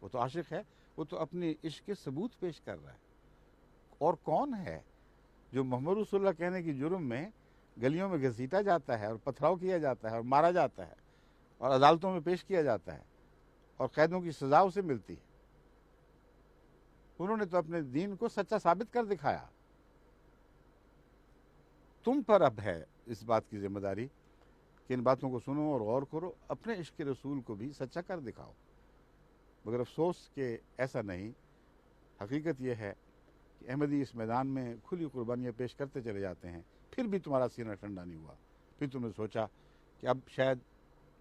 وہ تو عاشق ہے، وہ تو اپنی عشق کے ثبوت پیش کر رہا ہے۔ اور کون ہے جو محمد رسول اللہ کہنے کی جرم میں گلیوں میں گھسیٹا جاتا ہے اور پتھراؤ کیا جاتا ہے اور مارا جاتا ہے اور عدالتوں میں پیش کیا جاتا ہے اور قیدوں کی سزا اسے ملتی ہے؟ انہوں نے تو اپنے دین کو سچا ثابت کر دکھایا۔ تم پر اب ہے اس بات کی ذمہ داری کہ ان باتوں کو سنو اور غور کرو، اپنے عشق رسول کو بھی سچا کر دکھاؤ۔ مگر افسوس کہ ایسا نہیں۔ حقیقت یہ ہے کہ احمدی اس میدان میں کھلی قربانیاں پیش کرتے چلے جاتے ہیں، پھر بھی تمہارا سینہ ٹھنڈا نہیں ہوا۔ پھر تم نے سوچا کہ اب شاید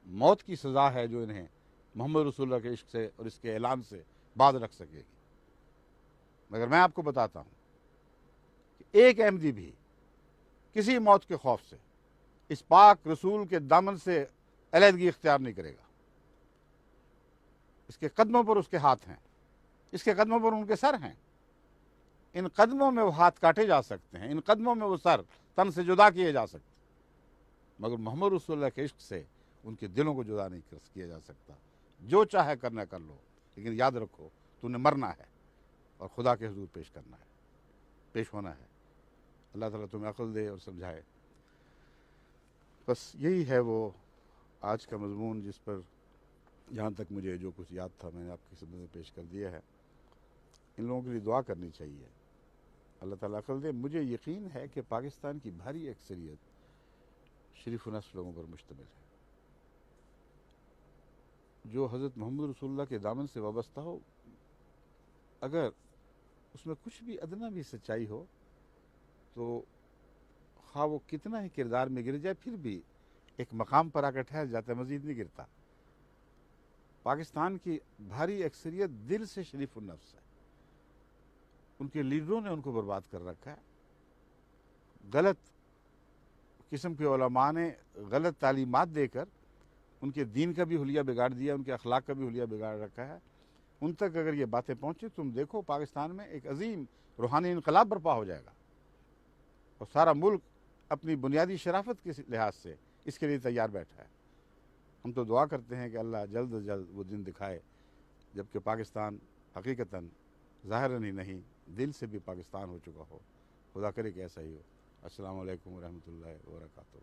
موت کی سزا ہے جو انہیں محمد رسول اللہ کے عشق سے اور اس کے اعلان سے باز رکھ سکے گی۔ مگر میں آپ کو بتاتا ہوں کہ ایک احمدی بھی کسی موت کے خوف سے اس پاک رسول کے دامن سے علیحدگی اختیار نہیں کرے گا۔ اس کے قدموں پر اس کے ہاتھ ہیں، اس کے قدموں پر ان کے سر ہیں۔ ان قدموں میں وہ ہاتھ کاٹے جا سکتے ہیں، ان قدموں میں وہ سر تن سے جدا کیے جا سکتے ہیں، مگر محمد رسول اللہ کے عشق سے ان کے دلوں کو جدا نہیں کیا جا سکتا۔ جو چاہے کرنا کر لو، لیکن یاد رکھو تو نے مرنا ہے اور خدا کے حضور پیش کرنا ہے، پیش ہونا ہے۔ اللہ تعالیٰ تمہیں عقل دے اور سمجھائے۔ بس یہی ہے وہ آج کا مضمون، جس پر جہاں تک مجھے جو کچھ یاد تھا میں نے آپ کی خدمت میں پیش کر دیا ہے۔ ان لوگوں کے لیے دعا کرنی چاہیے، اللہ تعالیٰ عقل دے۔ مجھے یقین ہے کہ پاکستان کی بھاری اکثریت شریف النفس لوگوں پر مشتمل ہے، جو حضرت محمد رسول اللہ کے دامن سے وابستہ ہو، اگر اس میں کچھ بھی ادنا بھی سچائی ہو تو خواہ وہ کتنا ہی کردار میں گر جائے، پھر بھی ایک مقام پر آ کر ٹھہر جاتا ہے، مزید نہیں گرتا۔ پاکستان کی بھاری اکثریت دل سے شریف النفس ہے، ان کے لیڈروں نے ان کو برباد کر رکھا ہے۔ غلط قسم کے علماء نے غلط تعلیمات دے کر ان کے دین کا بھی حلیہ بگاڑ دیا، ان کے اخلاق کا بھی حلیہ بگاڑ رکھا ہے۔ ان تک اگر یہ باتیں پہنچے، تم دیکھو پاکستان میں ایک عظیم روحانی انقلاب برپا ہو جائے گا، اور سارا ملک اپنی بنیادی شرافت کے لحاظ سے اس کے لیے تیار بیٹھا ہے۔ ہم تو دعا کرتے ہیں کہ اللہ جلد از جلد وہ دن دکھائے جبکہ پاکستان حقیقتاً ظاہراً ہی نہیں دل سے بھی پاکستان ہو چکا ہو۔ خدا کرے کہ ایسا ہی ہو۔ السلام علیکم ورحمۃ اللہ وبرکاتہ۔